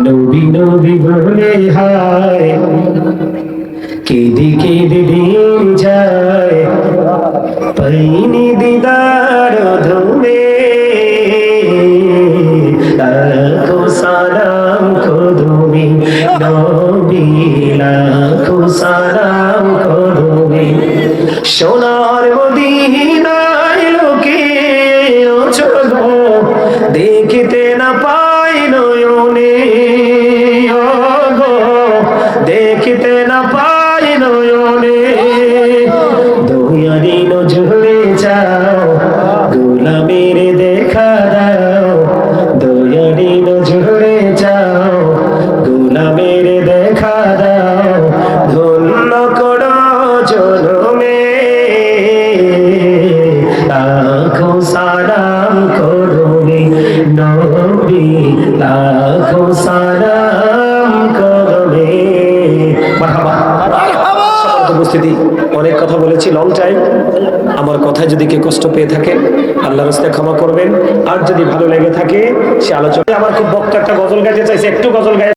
নবী নবী বলে হায় কেঁদে কেঁদে দিন যায় পাইনি দিদার ধুমে লাখো সালাম কদমে নবী লাখো সালাম কদমে সোনার মদিনায় লোকে চলো দেখিতে না পাই নয়নে দেখিতে না পাই নয়নে দয়ারি নজরে যাও গোলামের দেখা দাও দয়ারি নজরে যাও গোলামের দেখা দাও ধন্য করো জনমে লাখো সালাম করবে নবী লাখো সালাম করবে। উপস্থিতি অনেক কথা বলেছি, লং টাইম। আমার কথায় যদি কেউ কষ্ট পেয়ে থাকে আল্লাহর রাস্তায় ক্ষমা করবেন, আর যদি ভালো লেগে থাকে সে আলোচনা। আমার খুব বক্তা একটা গজল গাইতে চাইছে, একটু গজল গাই।